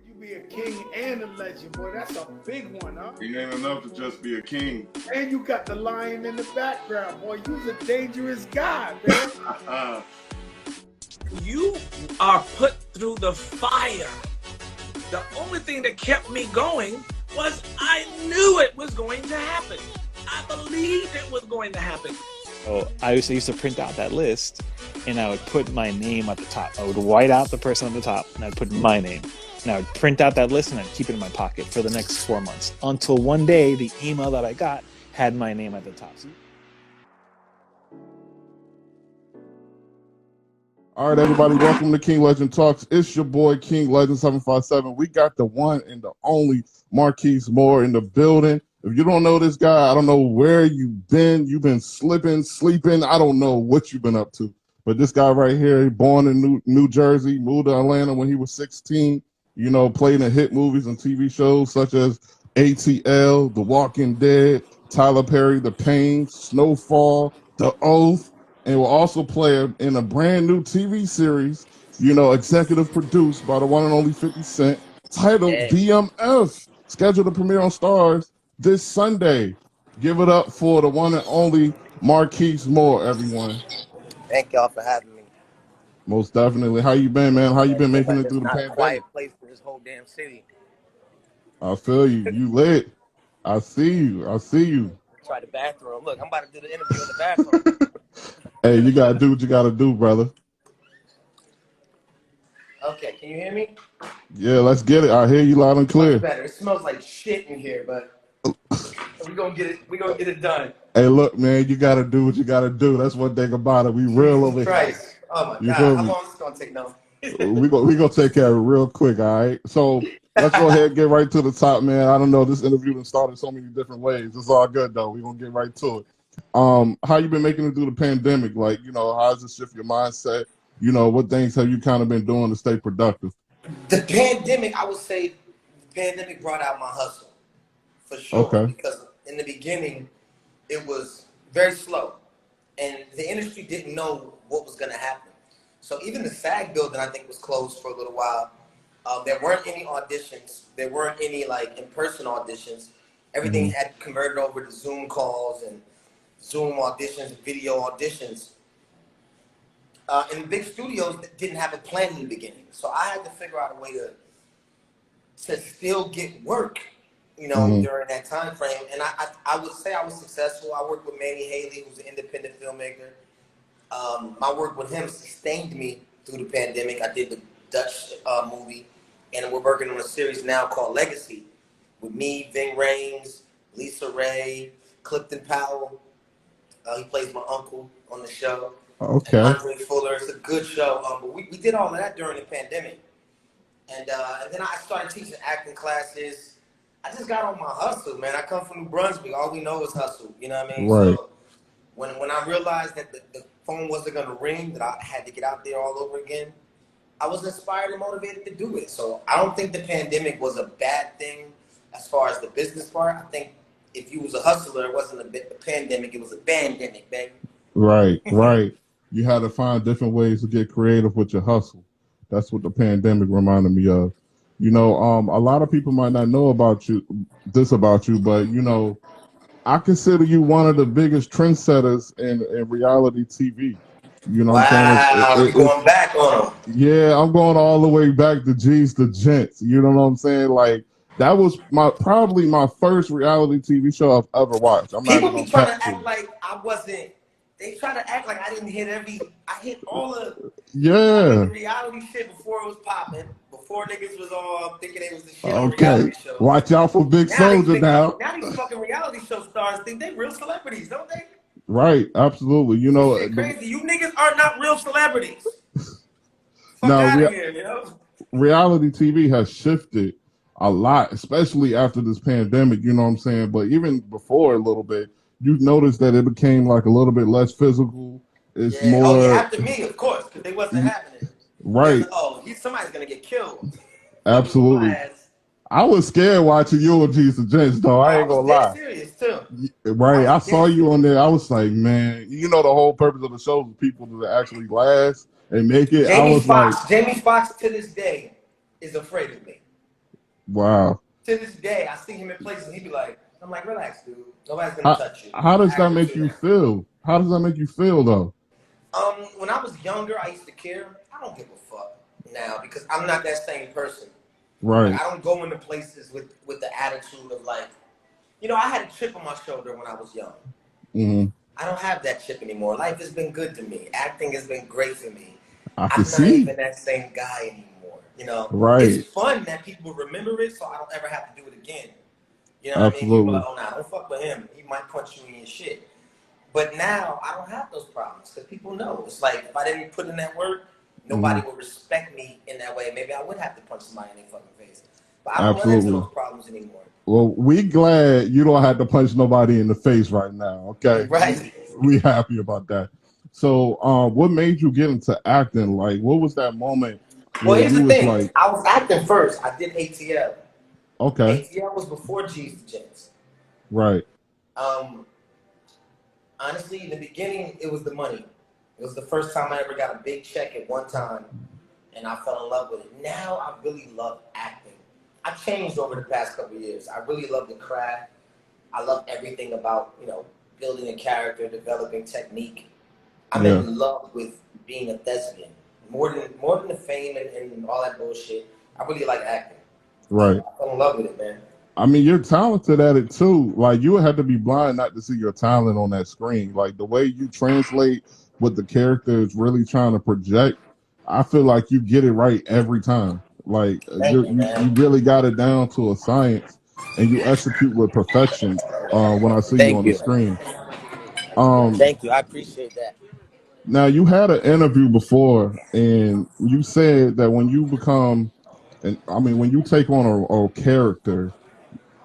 You be a king and a legend, boy. That's a big one, huh? It ain't enough to just be a king. And you got the lion in the background, boy. You's a dangerous guy, man. You are put through the fire. The only thing that kept me going was I knew it was going to happen. I believed it was going to happen. So I used to print out that list, and I would put my name at the top. I would white out the person at the top, and I'd put my name. And I would print out that list, and I'd keep it in my pocket for the next 4 months. Until one day, the email that I got had my name at the top. All right, everybody, welcome to King Legend Talks. It's your boy, King Legend 757. We got the one and the only Markice Moore in the building. If you don't know this guy, I don't know where you've been. You've been slipping, sleeping. I don't know what you've been up to. But this guy right here, born in New Jersey, moved to Atlanta when he was 16, you know, played in hit movies and TV shows such as ATL, The Walking Dead, Tyler Perry, The Pain, Snowfall, The Oath, and will also play in a brand new TV series, you know, executive produced by the one and only 50 Cent, titled BMF, scheduled to premiere on Stars this Sunday. Give it up for the one and only Markice Moore, everyone. Thank y'all for having me. Most definitely. How you been, man? How you been making it through the Not pandemic? a quiet place for this whole damn city. I feel you. You lit. I see you. I see you. Try the bathroom. Look, I'm about to do the interview in the bathroom. Hey, you gotta do what you gotta do, brother. Okay, can you hear me? Yeah, let's get it. I hear you loud and clear. Much better. It smells like shit in here, but we're gonna get it. We're gonna get it done. Hey, look, man, you gotta do what you gotta do. That's one thing about it. We real over here. Oh my You God, feel how me? long is this gonna take now? we gonna take care of it real quick, all right? So let's go ahead and get right to the top, man. I don't know, this interview has started so many different ways. It's all good though. We're gonna get right to it. How you been making it through the pandemic? Like, you know, how does it shift your mindset? You know, what things have you kind of been doing to stay productive? The pandemic, I would say, the pandemic brought out my hustle for sure. Okay. Because in the beginning, it was very slow, and the industry didn't know what was going to happen. So even the SAG building, I think, was closed for a little while. There weren't any auditions. There weren't any like in-person auditions. Everything had converted over to Zoom calls and Zoom auditions, video auditions. And the big studios didn't have a plan in the beginning. So I had to figure out a way to still get work, you know, during that time frame. And I would say I was successful. I worked with Manny Haley, who's an independent filmmaker. My work with him sustained me through the pandemic. I did the Dutch movie, and we're working on a series now called Legacy with me, Ving Rhames, Lisa Ray, Clifton Powell. He plays my uncle on the show. Okay. And Andre Fuller. It's a good show. But we did all of that during the pandemic. And then I started teaching acting classes. I just got on my hustle, man. I come from New Brunswick. All we know is hustle. You know what I mean? Right. So when I realized that the phone wasn't going to ring, that I had to get out there all over again, I was inspired and motivated to do it. So I don't think the pandemic was a bad thing as far as the business part. I think if you was a hustler, it wasn't a pandemic. It was a bandemic, baby. Right, right. You had to find different ways to get creative with your hustle. That's what the pandemic reminded me of. You know, a lot of people might not know about you, but you know, I consider you one of the biggest trendsetters in reality TV. You know what I'm saying? You're going back on them. Yeah, I'm going all the way back to G's to Gents. You know what I'm saying? Like, that was probably my first reality TV show I've ever watched. I'm People not be trying to act like I wasn't. They try to act like I didn't hit I hit all the reality shit before it was popping. Before niggas was all thinking they was the shit on reality shows. Watch out for Big Soldier now. Now these fucking reality show stars think they real celebrities, don't they? Right, absolutely. You know, shit crazy. You niggas are not real celebrities. Here, you know? Reality TV has shifted a lot, especially after this pandemic, you know what I'm saying? But even before a little bit, you noticed that it became like a little bit less physical. It's more. Oh, yeah, after me, of course, because they wasn't happening. Right. Somebody's gonna get killed. Absolutely. I was scared watching you on G's and Gents, though. I ain't gonna lie. Serious too. Right. I saw you on there. I was like, man, you know, the whole purpose of the show is people to actually last and make it. Jamie Foxx to this day is afraid of me. Wow. To this day, I see him in places, he'd be like, I'm like, relax, dude. Nobody's gonna How, touch you. how does that Acting make too you now. feel? How does that make you feel though? When I was younger, I used to care. I don't give a fuck now because I'm not that same person. Like Right. I don't go into places with the attitude of like, you know, I had a chip on my shoulder when I was young. Hmm. I don't have that chip anymore. Life has been good to me. Acting has been great for me. I can I'm not see. even that same guy anymore. You know, it's Right. fun that people remember it, so I don't ever have to do it again. You know what I mean? People are Absolutely. like, oh, nah, don't fuck with him. He might punch you in your shit. But now I don't have those problems because people know. It's like if I didn't put in that work, Hmm. nobody would respect me in that way. Maybe I would have to punch somebody in their fucking face. But I don't run into Absolutely. those problems anymore. Well, we glad you don't have to punch nobody in the face right now. Okay, Right. we happy about that. So, what made you get into acting? Like, what was that moment Well, where here's you the was thing. like, I was acting first. I did ATL. okay, ATL was before G's to Gents. right, Um, honestly, in the beginning, it was the money. It was the first time I ever got a big check at one time, and I fell in love with it. Now I really love acting. I've changed over the past couple of years. I really love the craft. I love everything about, you know, building a character, developing technique. I'm yeah, in love with being a thespian. More than the fame and all that bullshit. I really like acting. right. I fell in love with it, man. I mean, you're talented at it too. Like, you would have to be blind not to see your talent on that screen. Like, the way you translate what the character is really trying to project, I feel like you get it right every time. Like, Thank you, you man. really got it down to a science, and you execute with perfection. When I see you Thank on the you. screen. Um, Thank you. I appreciate that. Now you had an interview before, and you said that when you become, and I mean, when you take on a character,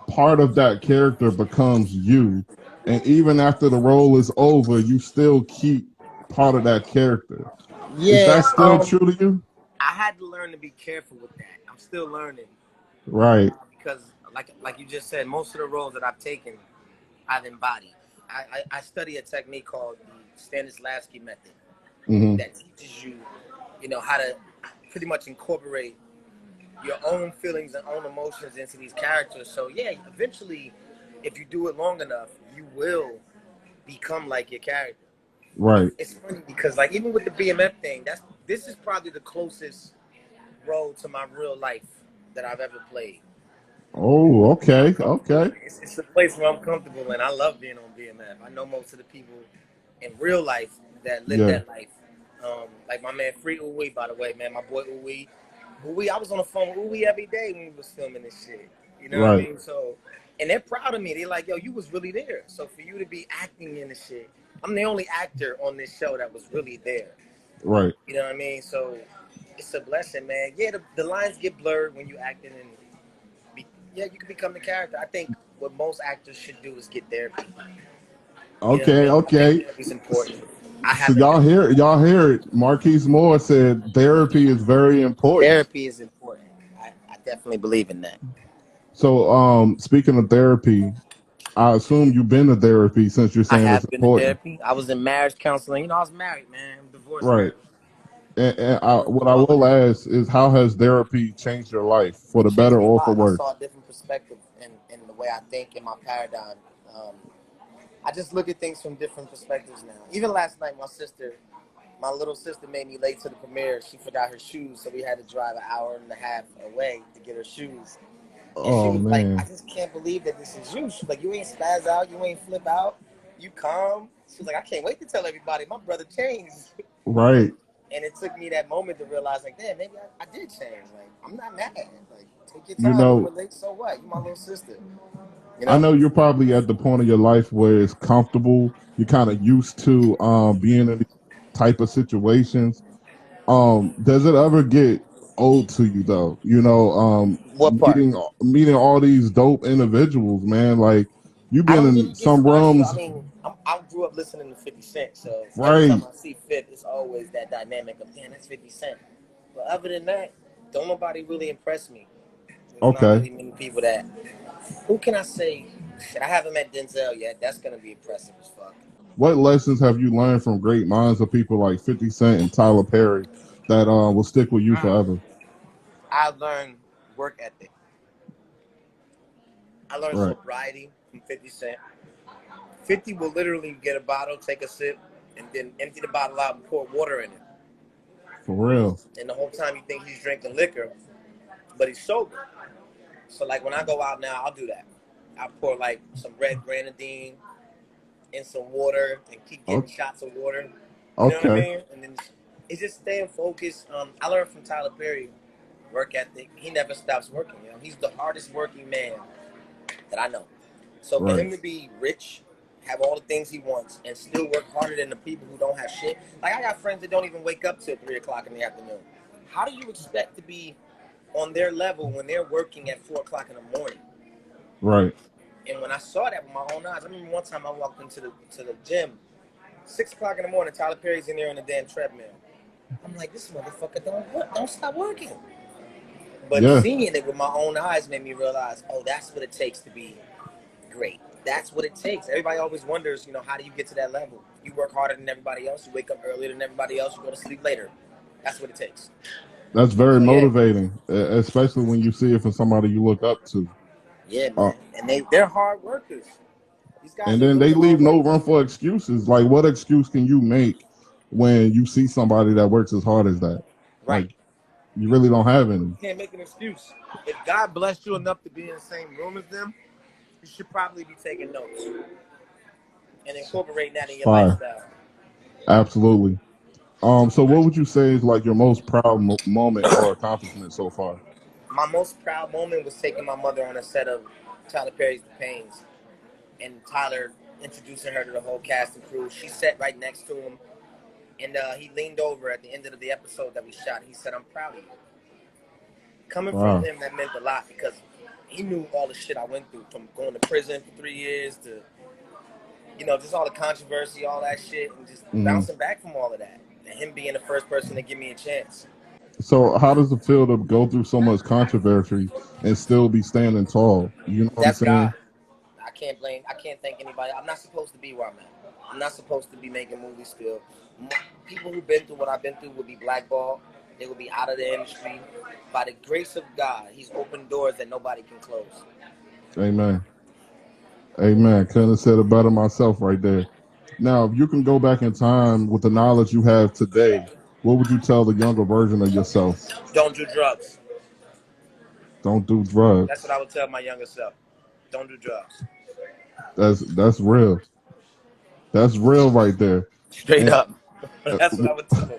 part of that character becomes you, and even after the role is over, you still keep part of that character. Is Yeah, that still true to you? I had to learn to be careful with that. I'm still learning Right. because, like you just said, most of the roles that I've taken, I've embodied. I study a technique called the Stanislavski method Hmm. that teaches you, you know, how to pretty much incorporate your own feelings and own emotions into these characters. So yeah, eventually, if you do it long enough, you will become like your character. Right. It's funny because like even with the BMF thing, this is probably the closest role to my real life that I've ever played. Oh, And I'm okay, comfortable okay. in it. It's a place where I'm comfortable and I love being on BMF. I know most of the people in real life that live Yeah. that life. Like my man Free Uwe, by the way, man, my boy Uwe. Uwe, I was on the phone with Uwe every day when we was filming this shit. You know what I Right. mean? So, and they're proud of me. They're like, yo, you was really there. So for you to be acting in this shit, I'm the only actor on this show that was really there. Right. You know what I mean? So it's a blessing, man. Yeah, the lines get blurred when you acting and yeah, you can become the character. I think what most actors should do is get therapy. You know what I Okay. mean? I think Okay. therapy is important. I So haven't been. y'all hear it. Marquise Moore said therapy is very important. Therapy is important. I definitely believe in that. So, speaking of therapy, I assume you've been to therapy since you're I saying it's have been to important, therapy. I was in marriage counseling. You know, I was married, man. I'm divorced now. right? And I went what through I all of will that. ask is, how has therapy changed your life for It the changed better me a or for lot. I worse? saw a different perspective in the way I think in my paradigm. Um, I just look at things from different perspectives now. Even last night, my little sister made me late to the premiere. She forgot her shoes, so we had to drive an hour and a half away to get her shoes. And she Oh was like, I man, just can't believe that this is you. She's like, you ain't spaz out, you ain't flip out, you calm. She was like, I can't wait to tell everybody my brother changed. right? And it took me that moment to realize, like, damn, maybe I did change. Like, I'm not mad. Like, take your You time. We were know, late, so what? You my little sister. You I know? know you're probably at the point of your life where it's comfortable. You're kind of used to being in these type of situations. Does it ever get old to you though? You know, What part? meeting all these dope individuals, man. Like, you've I been don't in really get some starstruck. rooms, I mean, I grew up listening to 50 Cent, so every time right? I see 50, it's always that dynamic of, damn, that's 50 Cent. But other than that, don't nobody really impress me. There's not Okay. really many people that. Who can I say? Shit, I haven't met Denzel yet. That's gonna be impressive as fuck. What lessons have you learned from great minds of people like 50 Cent and Tyler Perry that will stick with you forever? I learned work ethic. learned Right. sobriety from 50 Cent. 50 will literally get a bottle, take a sip, and then empty the bottle out and pour water in it. For real. And the whole time you think he's drinking liquor, but he's sober. So like when I go out now, I'll do that. I pour like some red grenadine in some water and keep getting shots of water. You know what I mean? And then it's just staying focused. I learned from Tyler Perry, work ethic. He never stops working. You know, he's the hardest working man that I know. So for him to be rich, have all the things he wants, and still work harder than the people who don't have shit. Like I got friends that don't even wake up till 3 o'clock in the afternoon. How do you expect to be on their level when they're working at 4 o'clock in the morning? Right. And when I saw that with my own eyes, I remember one time I walked into the gym, 6 o'clock in the morning, Tyler Perry's in there on the damn treadmill. I'm like, this motherfucker don't stop working. But seeing it with my own eyes made me realize, oh, that's what it takes to be great. That's what it takes. Everybody always wonders, you know, how do you get to that level? You work harder than everybody else. You wake up earlier than everybody else. You go to sleep later. That's what it takes. That's very motivating, especially when you see it from somebody you look up to. Yeah, man. And they're hard workers. These guys and then they leave no room for excuses. Like, what excuse can you make when you see somebody that works as hard as that? Right. Like, you really don't have any. You can't make an excuse. If God blessed you enough to be in the same room as them, you should probably be taking notes and incorporating that in your lifestyle. Absolutely. So what would you say is like your most proud moment or accomplishment so far? My most proud moment was taking my mother on a set of Tyler Perry's The Pains, and Tyler introducing her to the whole cast and crew. She sat right next to him, and he leaned over at the end of the episode that we shot. He said, "I'm proud of you." Coming from him, that meant a lot because he knew all the shit I went through, from going to prison for 3 years to, you know, just all the controversy, all that shit, and just bouncing back from all of that. And him being the first person to give me a chance. So how does it feel to go through so much controversy and still be standing tall? You know what I'm saying? God. I can't thank anybody. I'm not supposed to be where I'm at. I'm not supposed to be making movies still. People who've been through what I've been through will be blackballed. They will be out of the industry. By the grace of God, he's opened doors that nobody can close. Amen. Amen. Couldn't have said it better myself right there. Now, if you can go back in time with the knowledge you have today, what would you tell the younger version of yourself? Don't do drugs. Don't do drugs. That's what I would tell my younger self. Don't do drugs. That's real. That's real right there. Straight up. That's what I would tell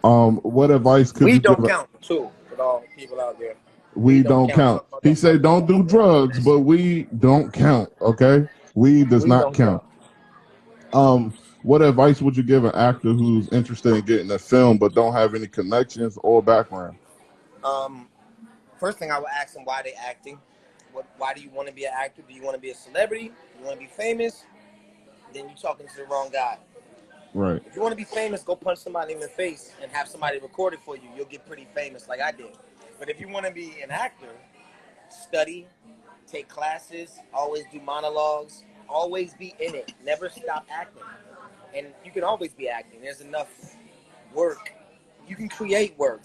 them. What advice could you give? We don't count, too, with all people out there. We don't count. He said don't do drugs, but we don't count, okay? Weed does not count. What advice would you give an actor who's interested in getting a film but don't have any connections or background? First thing I would ask them, why they acting? Why do you want to be an actor? Do you want to be a celebrity? Do you want to be famous? Then you're talking to the wrong guy. Right. If you want to be famous, go punch somebody in the face and have somebody record it for you. You'll get pretty famous like I did. But if you want to be an actor, study, take classes, always do monologues, always be in it. Never stop acting. And you can always be acting. There's enough work. You can create work.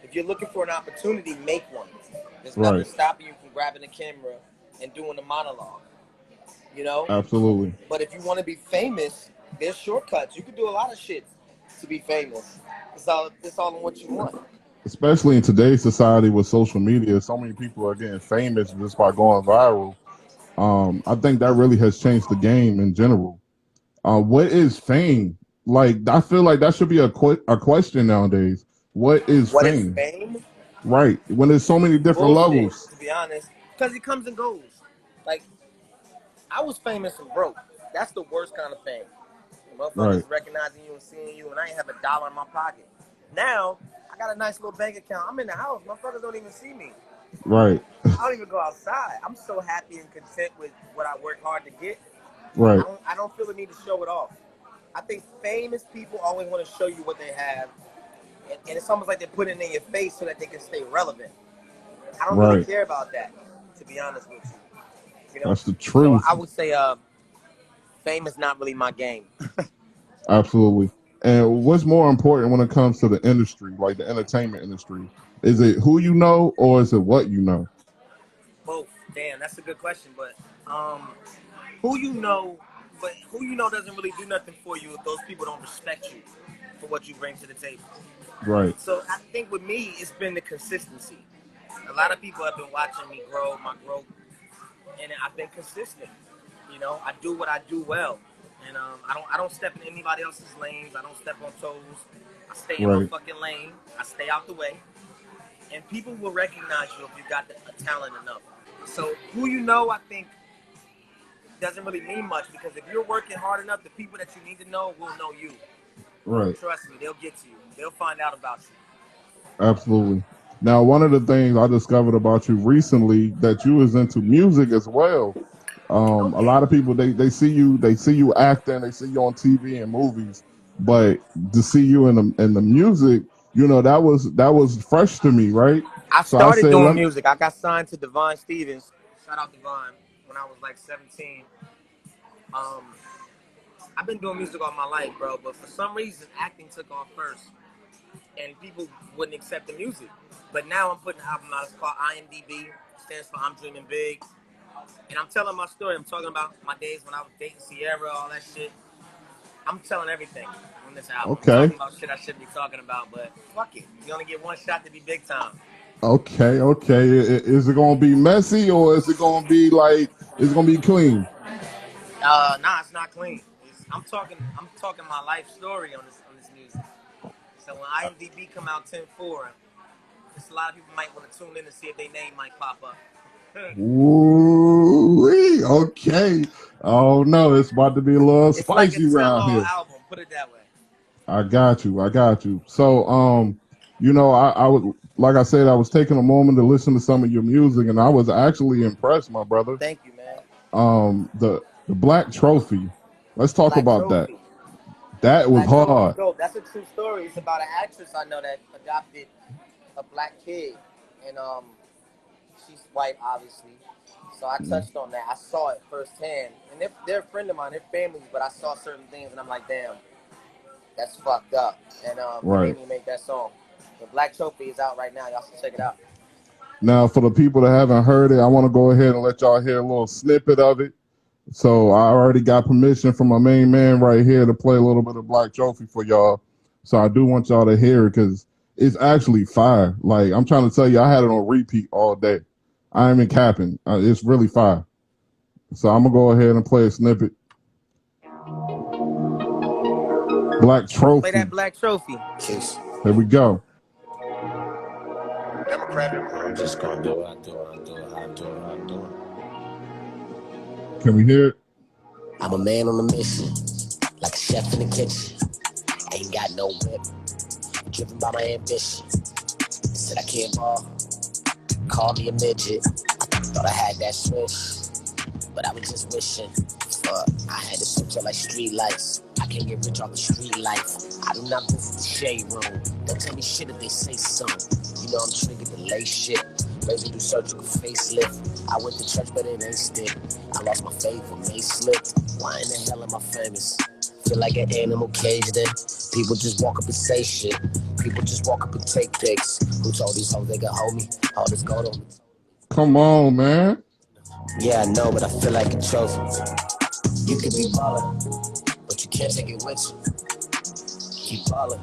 If you're looking for an opportunity, make one. There's nothing stopping you from grabbing the camera and doing a monologue. You know? Absolutely. But if you want to be famous, there's shortcuts. You can do a lot of shit to be famous. It's all in what you want. Especially in today's society with social media, so many people are getting famous just by going viral. I think that really has changed the game in general. What is fame? Like, I feel like that should be a question nowadays. What is fame? What is fame? Right. When there's so many different levels. To be honest, because it comes and goes. Like, I was famous and broke. That's the worst kind of fame. Motherfuckers recognizing you and seeing you, and I ain't have $1 in my pocket. Now, I got a nice little bank account. I'm in the house. Motherfuckers don't even see me. Right. I don't even go outside. I'm so happy and content with what I work hard to get. Right. I don't feel the need to show it off. I think famous people always want to show you what they have, and it's almost like they're putting it in your face so that they can stay relevant. I don't really care about that, to be honest with you. You know? That's the truth. So I would say fame is not really my game. Absolutely. And what's more important when it comes to the industry, like the entertainment industry? Is it who you know or is it what you know? Both. Damn, that's a good question. But who you know doesn't really do nothing for you if those people don't respect you for what you bring to the table. Right. So I think with me, it's been the consistency. A lot of people have been watching me grow, my growth, and I've been consistent. You know, I do what I do well, and I don't step in anybody else's lanes. I don't step on toes. I stay in my Right. fucking lane. I stay out the way, and people will recognize you if you got a talent enough. So who you know, I think, doesn't really mean much because if you're working hard enough, the people that you need to know will know you. Right. Trust me, they'll get to you. They'll find out about you. Absolutely. Now, one of the things I discovered about you recently that you was into music as well. A Okay. lot of people they see you acting, they see you on TV and movies, but to see you in the music, you know, that was fresh to me, right? I So I started said, doing let music. I got signed to Devon Stevens. Shout out Devon. When I was like 17. I've been doing music all my life, bro. But for some reason, acting took off first, and people wouldn't accept the music. But now I'm putting an album out. It's called IMDb. Stands for I'm Dreaming Big. And I'm telling my story. I'm talking about my days when I was dating Sierra, all that shit. I'm telling everything on this album. I'm okay, talking about shit I shouldn't be talking about, but fuck it. You only get one shot to be big time. okay. Is it gonna be messy or is it gonna be like it's gonna be clean? Nah, it's not clean. I'm talking my life story on this music. So when IMDb come out 10-4, just a lot of people might want to tune in and see if their name might pop up. Ooh, okay. Oh no, it's about to be a little It's like a spicy around tell-all here. album, put it that way. I got you. I got you. So, you know, I would, like I said, I was taking a moment to listen to some of your music, and I was actually impressed, my brother. Thank you, man. The Black Trophy. Let's talk Black about that. Trophy. That was Black Trophy's hard. dope. That's a true story. It's about an actress I know that adopted a black kid, and she's white, obviously. So I touched on that. I saw it firsthand, and they're a friend of mine. They're families, but I saw certain things, and I'm like, damn, that's fucked up. And it Right. made me make that song. The Black Trophy is out right now. Y'all should check it out. Now, for the people that haven't heard it, I want to go ahead and let y'all hear a little snippet of it. So I already got permission from my main man right here to play a little bit of Black Trophy for y'all. So I do want y'all to hear it because it's actually fire. Like I'm trying to tell you, I had it on repeat all day. I ain't even capping. It's really fire. So I'm gonna go ahead and play a snippet. Black Play that Trophy. Black Trophy. Here we go. I'm just gonna do what I do, what I do, what I do, what I do. Can we hear it? I'm a man on a mission, like a chef in the kitchen. Ain't got no whip, driven by my ambition. Said I can't ball, call me a midget. I thought I had that switch, but I was just wishing. Fuck, I had to switch up like street lights. I can't get rich off the street life. I do not visit the shade room. Don't tell me shit if they say so. You know I'm triggered to lay shit. Laser do surgical facelift. I went to church, but it ain't stick. I lost my faith when they slipped. Why in the hell am I famous? Feel like an animal caged in. People just walk up and say shit. People just walk up and take pics. Who told these hoes they could hold me? All this gold on me. Come on, man. Yeah, I know, but I feel like a trophy. You could be ballin', but you can't take it with you. Keep ballin'.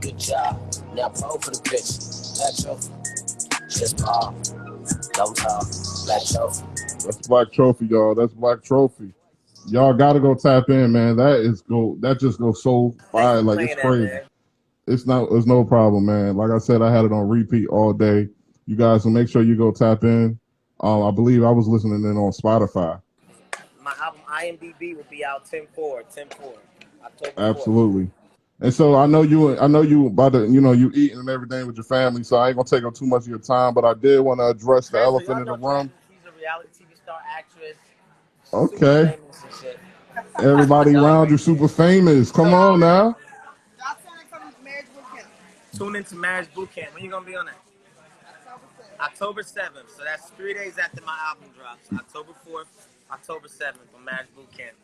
Good job. Now pole for the pitch. Black trophy. Just ball. Don't talk. Black trophy. That's Black Trophy, y'all. That's Black Trophy. Y'all gotta go tap in, man. That just goes so Thanks fire, for like it's playing that, crazy. man. It's no problem, man. Like I said, I had it on repeat all day. You guys will make sure you go tap in. I believe I was listening in on Spotify. My album IMDb will be out 10-4, October 4th. Absolutely. And so I know you about to, you eating and everything with your family, so I ain't gonna take up too much of your time, but I did want to address the Treasure, elephant y'all in the know room. Treasure. She's a reality TV star actress. Super Okay. famous and shit. Everybody around you super famous. Come on now. Y'all turning from marriage boot camp. Tune into Marriage Boot Camp. When you gonna be on that? October 7th. So that's 3 days after my album drops. October 4th, October 7th on Marriage Boot Camp.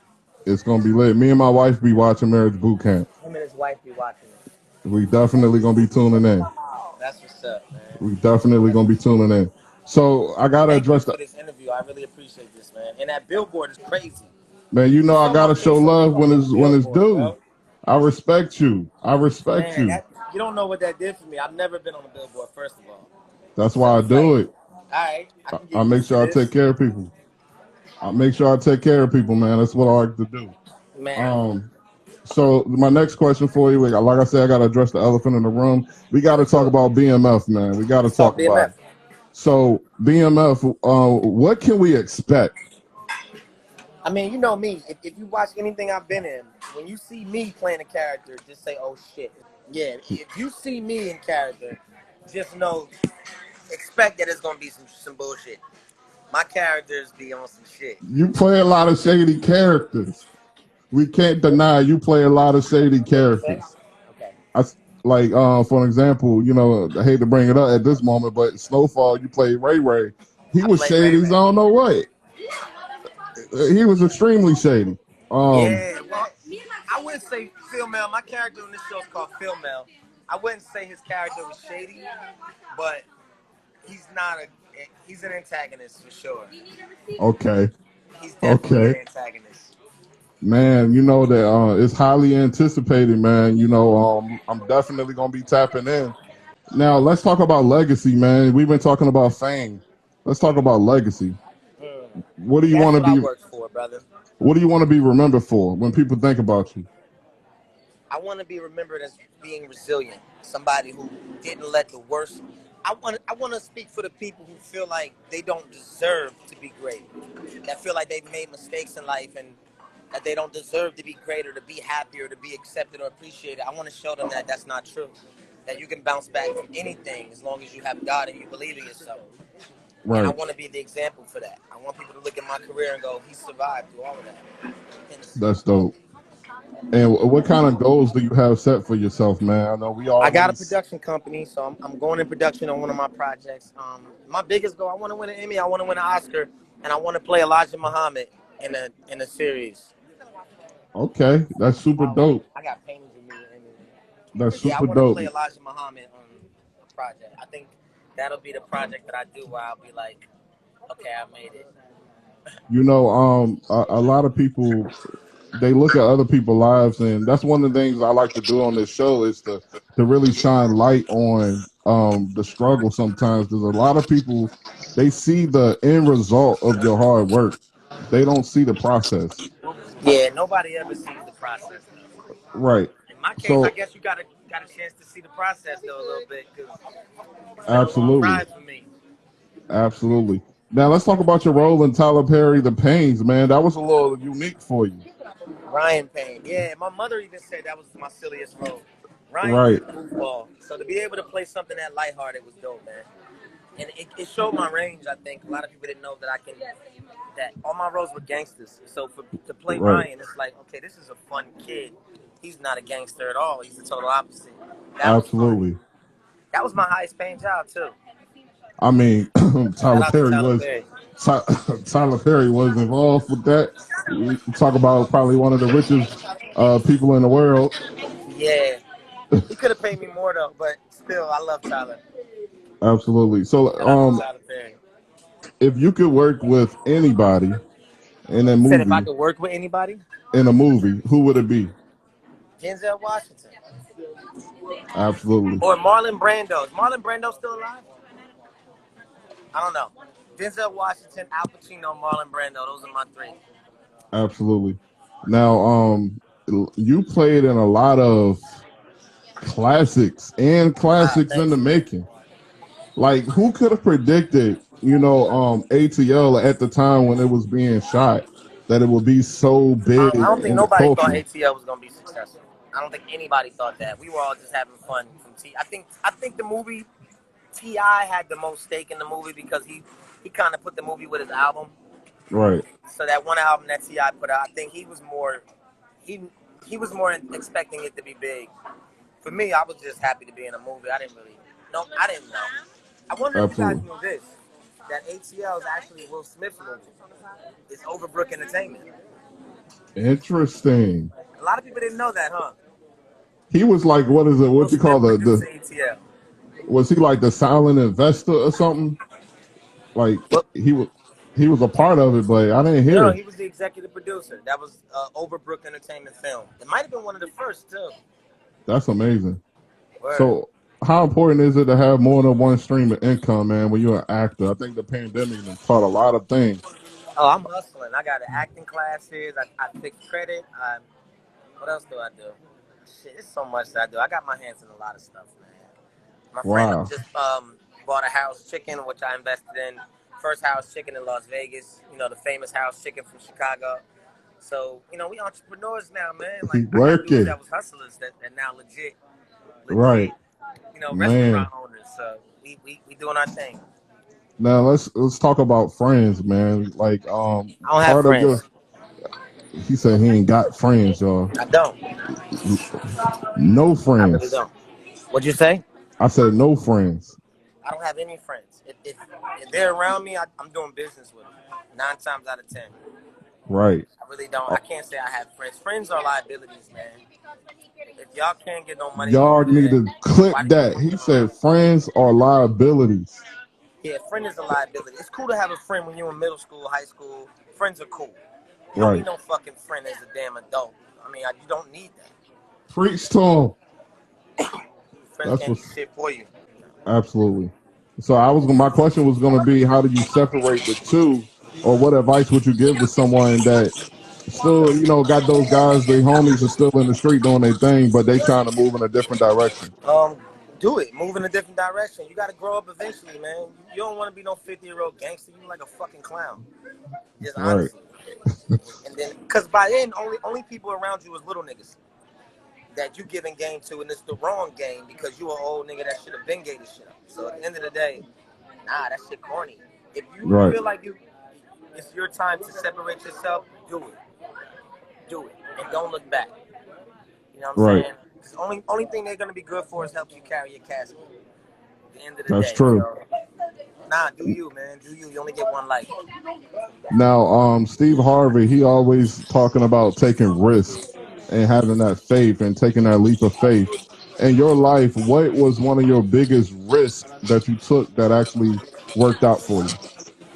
It's gonna be lit. Me and my wife be watching Marriage Boot Camp. Him and his wife be watching it. We definitely gonna be tuning in. That's what's up, man. We definitely gonna be tuning in. So I gotta Thank you address for the this interview. I really appreciate this, man. And that billboard is crazy. man. You know I Saw my gotta show face on the love fucking when it's billboard, due. bro. I respect you. I respect Man, you. that you don't know what that did for me. I've never been on a billboard, first of all. That's So why I it's like, do it. all right, I can I get make used to sure I this. take care of people. I make sure I take care of people, man. That's what I like to do. Man, Um, so my next question for you, like I said, I got to address the elephant in the room. We got to for talk sure. about BMF, man. We got to Let's talk talk about BMF. it. So BMF, what can we expect? I mean, you know me. If you watch anything I've been in, when you see me playing a character, just say, "Oh shit." Yeah, if you see me in character, just know, expect that it's gonna be some bullshit. My characters be on some shit. You play a lot of shady characters. We can't deny you play a lot of shady What you say? characters. Okay. I like, for an example, you know, I hate to bring it up at this moment, but Snowfall, you played Ray Ray. He I was play Ray shady. So I Ray. don't know what. He was extremely shady. Yeah, well, I wouldn't say Phil Mel. My character on this show is called Phil Mel. I wouldn't say his character was shady, but he's not a. He's an antagonist for sure. Okay, He's definitely an okay, antagonist. man. You know that it's highly anticipated, man. You know, I'm definitely gonna be tapping in. Now let's talk about legacy, man. We've been talking about fame. Let's talk about legacy. Mm. What do you That's want to what I be? work for, brother. What do you want to be remembered for when people think about you? I want to be remembered as being resilient, somebody who didn't let the worst. I want to speak for the people who feel like they don't deserve to be great, that feel like they've made mistakes in life and that they don't deserve to be great or to be happy or to be accepted or appreciated. I want to show them that that's not true. That you can bounce back from anything as long as you have God and you believe in yourself. And I Right. want to be the example for that. I want people to look at my career and go, he survived through all of that. And That's dope. And what kind of goals do you have set for yourself, man? I know we I got a always. production company, so I'm going in production on one of my projects. My biggest goal, I want to win an Emmy, I want to win an Oscar, and I want to play Elijah Muhammad in a series. Okay, that's super dope. I got paintings of me. That's Yeah, I super want to dope. play Elijah Muhammad on a project. I think that'll be the project that I do where I'll be like, okay, I made it. You know, a lot of people they look at other people's lives, and that's one of the things I like to do on this show is to really shine light on the struggle. Sometimes there's a lot of people they see the end result of your hard work, they don't see the process. Yeah, nobody ever sees the process. Right. In my case, I So guess you got a chance to see the process though a little bit because it's been a long absolutely, ride for me. absolutely. Now let's talk about your role in Tyler Perry, The Pains, man. That was a little unique for you. Ryan Payne. Yeah, my mother even said that was my silliest role. Ryan was a Right. goofball. So to be able to play something that lighthearted was dope, man. And it showed my range, I think. A lot of people didn't know that all my roles were gangsters. So to play Right. Ryan, it's like, okay, this is a fun kid. He's not a gangster at all. He's the total opposite. That was fun. Absolutely. That was my highest paying job, too. I mean, Shout Tyler out to Perry Tyler was Perry. Ty, Tyler Perry was involved with that. We talk about probably one of the richest people in the world. Yeah. He could have paid me more, though, but still, I love Tyler. Absolutely. So, Shout out to Tyler Perry. if you could work with anybody in a You said if I movie, could work with anybody? who would it be? Denzel Washington. Absolutely. Or Marlon Brando. Is Marlon Brando still alive? I don't know. Denzel Washington, Al Pacino, Marlon Brando. Those are my three. Absolutely. Now, you played in a lot of classics and Ah, classics in the thanks. making. Like, who could have predicted, you know, ATL at the time when it was being shot, that it would be so big I don't think in the nobody thought culture? ATL was gonna be successful. I don't think anybody thought that. We were all just having fun from T. I think the movie T.I. had the most stake in the movie because he kind of put the movie with his album. Right. So that one album that T.I. put out, I think he he was more expecting it to be big. For me, I was just happy to be in a movie. I didn't know. I wonder if you guys Absolutely. knew this, that ATL is actually Will Smith's movie. It's Overbrook Entertainment. Interesting. A lot of people didn't know that, huh? He was like, what is it? Will What you call Smith produced the? ATL. Was he like the silent investor or something? Like Well, he was a part of it, but I didn't no, hear. he was the executive producer. That was Overbrook Entertainment Film. It might have been one of the first too. That's amazing. Word. So how important is it to have more than one stream of income, man, when you're an actor? I think the pandemic has taught a lot of things. Oh, I'm hustling. I got acting classes. I fix credit. What else do I do? Shit, it's so much that I do. I got my hands in a lot of stuff, man. My friend Wow. just bought a house chicken, which I invested in. First house chicken in Las Vegas. You know, the famous house chicken from Chicago. So, you know, we entrepreneurs now, man. He Like, I got dudes working. that was hustlers that now legit, Right. you know, Man. restaurant owners. So we doing our thing. Now let's talk about friends, man. Like I don't have part of friends. your he said he ain't got friends, y'all. I don't. No I really friends. don't. What'd you say? I said no friends. I don't have any friends. If they're around me, I'm doing business with them. 9 times out of 10. Right. I really don't. I can't say I have friends. Friends are liabilities, man. If y'all can't get no money Y'all together, need then to clip why do you? that. He said friends are liabilities. Yeah, friend is a liability. It's cool to have a friend when you're in middle school, high school. Friends are cool. You don't Right. need no fucking friend as a damn adult. I mean, you don't need that. Preach to him. Friends That's can't do what's shit for you. absolutely. So my question was gonna be, how do you separate the two, or what advice would you give to someone that still, got those guys, they homies are still in the street doing their thing, but they trying to move in a different direction. Um, do it. Move in a different direction. You got to grow up eventually, man. You don't want to be no 50-year-old gangster. You like a fucking clown. Just Right. honestly. And then, because by then, only people around you is little niggas that you giving game to, and it's the wrong game because you an old nigga that should have been gave this shit up. So at the end of the day, nah, that shit corny. If you Right. feel like it's your time to separate yourself, do it. Do it. And don't look back. You know what I'm Right. saying? Because only thing they're gonna be good for is help you carry your casket at the end of the That's day. true. So nah, do you, man. Do you. You only get one life. Now, Steve Harvey, he always talking about taking risks and having that faith and taking that leap of faith. In your life, what was one of your biggest risks that you took that actually worked out for you?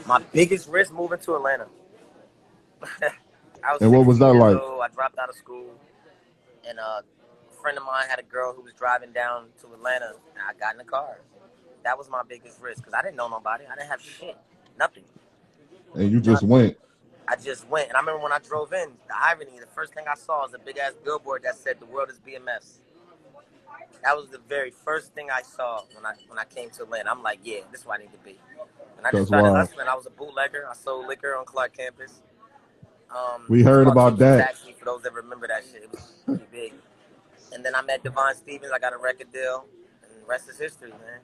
My biggest risk moving to Atlanta. I was And what was 16 that years like? old. I dropped out of school, and a friend of mine had a girl who was driving down to Atlanta, and I got in the car. That was my biggest risk because I didn't know nobody. I didn't have shit, nothing. And you just Nothing. went. I just went, and I remember when I drove in, the irony, the first thing I saw was a big ass billboard that said "The world is BMF." That was the very first thing I saw when I came to Atlanta. I'm like, yeah, this is where I need to be. And I just That's started wild. hustling. I was a bootlegger. I sold liquor on Clark campus. We It was heard called about Tiffany's that. actually, for those that remember that shit. It was pretty big. And then I met Devon Stevens. I got a record deal, and the rest is history, man.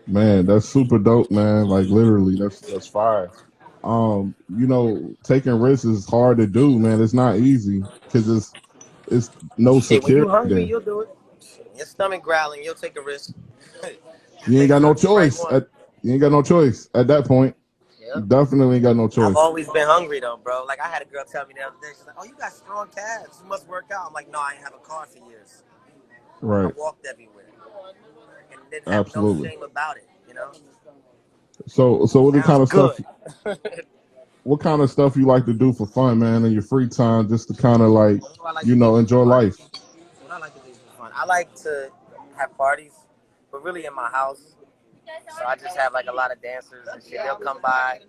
Man, that's super dope, man. Like literally, that's fire. Taking risks is hard to do, man. It's not easy because it's no Shit, when you security hungry, there. you'll do it. Your stomach growling, you'll take a risk. You ain't Make got sure no it's the right choice. one. You ain't got no choice at that point. Yeah. You definitely ain't got no I've choice. always been hungry though, bro. Like I had a girl tell me the other day, she's like, "Oh, you got strong calves. You must work out." I'm like, "No, I ain't have a car for years. I Right. walked everywhere and didn't have no Absolutely. shame about it. You know, So what sounds kind of stuff? good." What kind of stuff you like to do for fun, man, in your free time, just to kind of like, What do I like to do for enjoy fun? life? What I like to do for fun? I like to have parties, but really in my house. So I just have like a lot of dancers and shit. They'll come by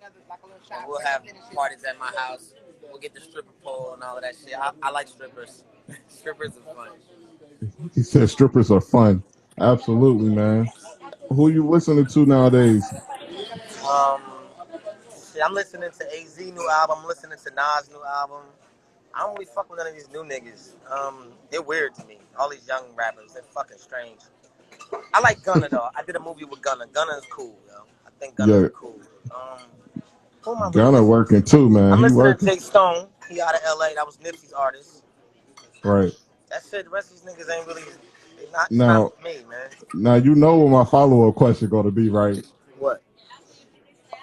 and we'll have parties at my house. We'll get the stripper pole and all of that shit. I like strippers. Strippers are fun. He said strippers are fun. Absolutely, man. Who you listening to nowadays? Um, Shit, I'm listening to AZ new album. I'm listening to Nas new album. I don't really fuck with none of these new niggas. They're weird to me. All these young rappers, they're fucking strange. I like Gunna though. I did a movie with Gunna. Gunna is cool, yo. I think Gunna's Yeah, cool. Who am I really Gunna listening working to? too, man. I'm He listening to working. Jay Stone. He out of LA. That was Nipsey's artist. Right. That's it. The rest of these niggas ain't really it's not Now, for me, man. now you know what my follow-up question going to be, right? What?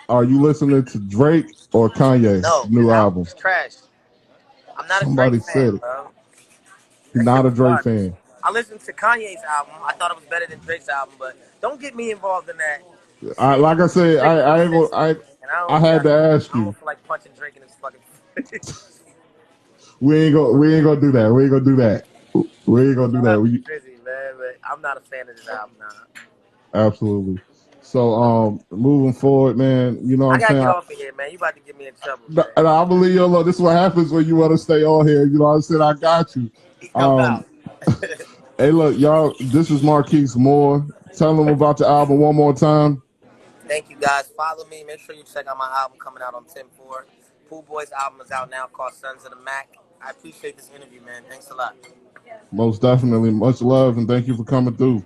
Are you listening to Drake or Kanye No, his new album album? was trash. I'm not a Drake Somebody fan, said it. bro. You're That shit not a was Drake garbage. fan. I listened to Kanye's album. I thought it was better than Drake's album, but don't get me involved in that. like I said, Drake I ain't gonna, sensitive, and I had to ask I don't you. feel like punching Drake in his fucking face. We ain't gonna do that. We ain't gonna do that. We ain't gonna do Shout out to that. Drizzy, man, but I'm not a fan of this album now. Absolutely. So, moving forward, man, you know what I I'm gotta saying? get off of here, man. You about to get me in trouble, And man. I believe you. Look, this is what happens when you want to stay on here. You know what I'm saying? I got you. I'm out. Hey, look, y'all, this is Markice Moore. Tell them about the album one more time. Thank you, guys. Follow me. Make sure you check out my album coming out on 10/4. Pool Boy's album is out now called Sons of the Mac. I appreciate this interview, man. Thanks a lot. Most definitely. Much love and thank you for coming through.